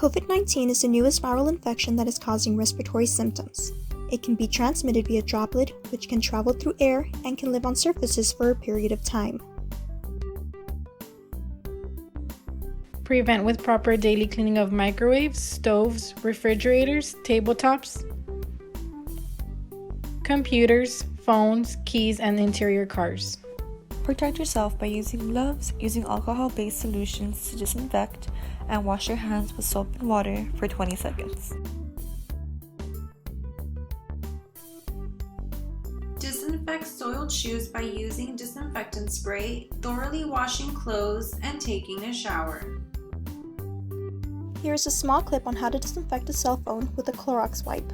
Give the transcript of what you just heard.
COVID-19 is the newest viral infection that is causing respiratory symptoms. It can be transmitted via droplet, which can travel through air and can live on surfaces for a period of time. Prevent with proper daily cleaning of microwaves, stoves, refrigerators, tabletops, computers, phones, keys, and interior cars. Protect yourself by using gloves, using alcohol-based solutions to disinfect, and wash your hands with soap and water for 20 seconds. Disinfect soiled shoes by using disinfectant spray, thoroughly washing clothes, and taking a shower. Here is a small clip on how to disinfect a cell phone with a Clorox wipe.